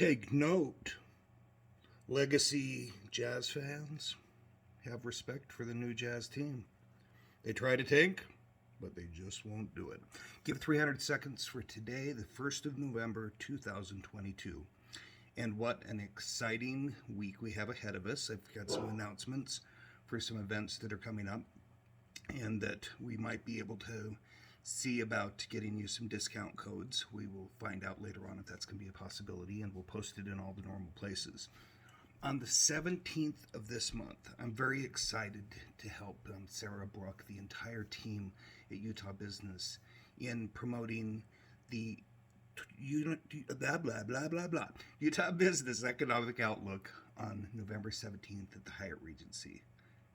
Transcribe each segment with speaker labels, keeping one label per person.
Speaker 1: Take note, legacy Jazz fans, have respect for the new Jazz team. They try to tank, but they just won't do it. Give 300 seconds for today, the 1st of November, 2022. And what an exciting week we have ahead of us. I've got some announcements for some events that are coming up and that we might be able to see about getting you some discount codes. We will find out later on if that's going to be a possibility, and we'll post it in all the normal places. On the 17th of this month, I'm very excited to help Sarah Brook, the entire team at Utah Business, in promoting the Utah Business Economic Outlook on November 17th at the Hyatt Regency.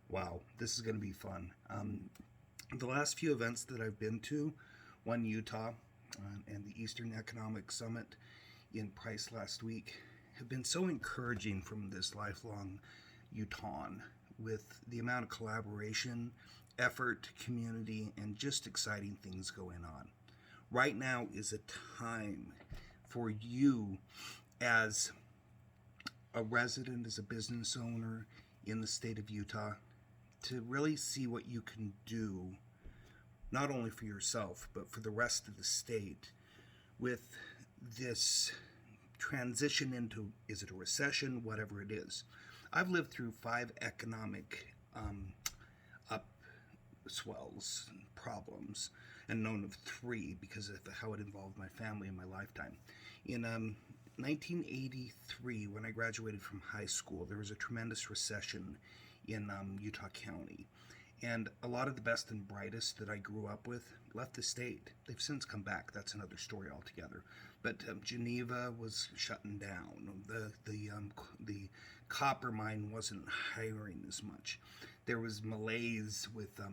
Speaker 1: Wow, this is going to be fun. The last few events that I've been to, one Utah and the Eastern Economic Summit in Price last week, have been so encouraging from this lifelong Utahn, with the amount of collaboration, effort, community, and just exciting things going on. Right now is a time for you as a resident, as a business owner in the state of Utah, to really see what you can do, not only for yourself, but for the rest of the state with this transition into, is it a recession, whatever it is. I've lived through 5 economic upswells and problems, and known of 3 because of how it involved my family in my lifetime. In 1983, when I graduated from high school, there was a tremendous recession in Utah County. And a lot of the best and brightest that I grew up with left the state. They've since come back. That's another story altogether. But Geneva was shutting down. The copper mine wasn't hiring as much. There was malaise with the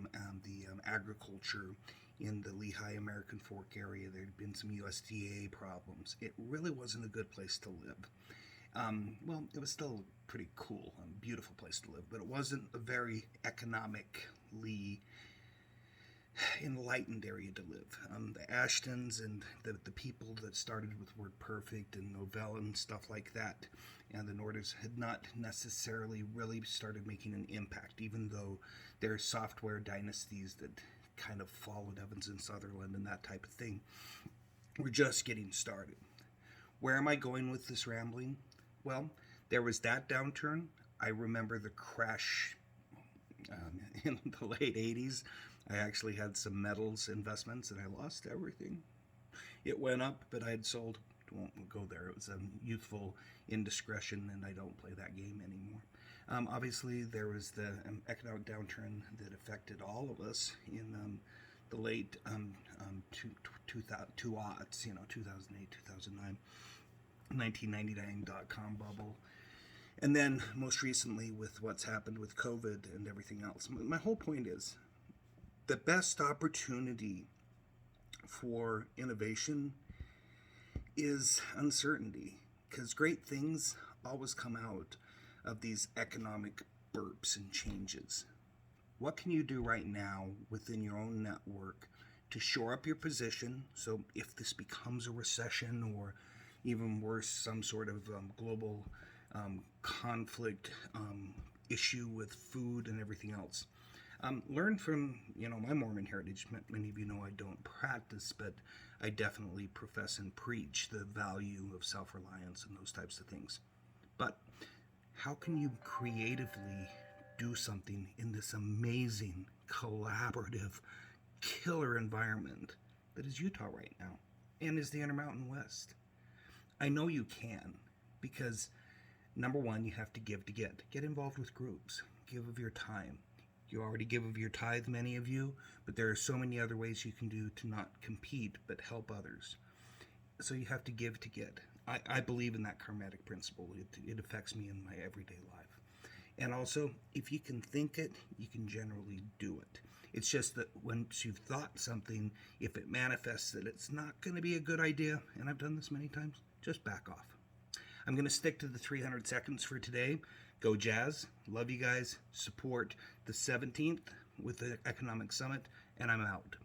Speaker 1: agriculture in the Lehigh American Fork area. There had been some USDA problems. It really wasn't a good place to live. Well, it was still a pretty cool and beautiful place to live, but it wasn't a very economically enlightened area to live. The Ashtons and the people that started with Word Perfect and Novella and stuff like that, and the Norders had not necessarily really started making an impact, even though they're software dynasties that kind of followed Evans and Sutherland and that type of thing. We're just getting started. Where am I going with this rambling? Well, there was that downturn. I remember the crash in the late 80s. I actually had some metals investments and I lost everything. It went up, but I had sold. Won't go there. It was a youthful indiscretion, and I don't play that game anymore. Obviously, there was the economic downturn that affected all of us in the late 2008, 2009. 1999 dot-com bubble, and then most recently with what's happened with COVID and everything else. My whole point is the best opportunity for innovation is uncertainty, because great things always come out of these economic burps and changes. What can you do right now within your own network to shore up your position, so if this becomes a recession or even worse, some sort of global conflict issue with food and everything else. Learn from, my Mormon heritage. Many of you know I don't practice, but I definitely profess and preach the value of self-reliance and those types of things. But how can you creatively do something in this amazing, collaborative, killer environment that is Utah right now and is the Intermountain West? I know you can, because number one, you have to give to get. Get involved with groups. Give of your time. You already give of your tithe, many of you, but there are so many other ways you can do to not compete, but help others. So you have to give to get. I believe in that karmatic principle. It affects me in my everyday life. And also, if you can think it, you can generally do it. It's just that once you've thought something, if it manifests that it's not going to be a good idea, and I've done this many times, just back off. I'm going to stick to the 300 seconds for today. Go Jazz. Love you guys. Support the 17th with the Economic Summit, and I'm out.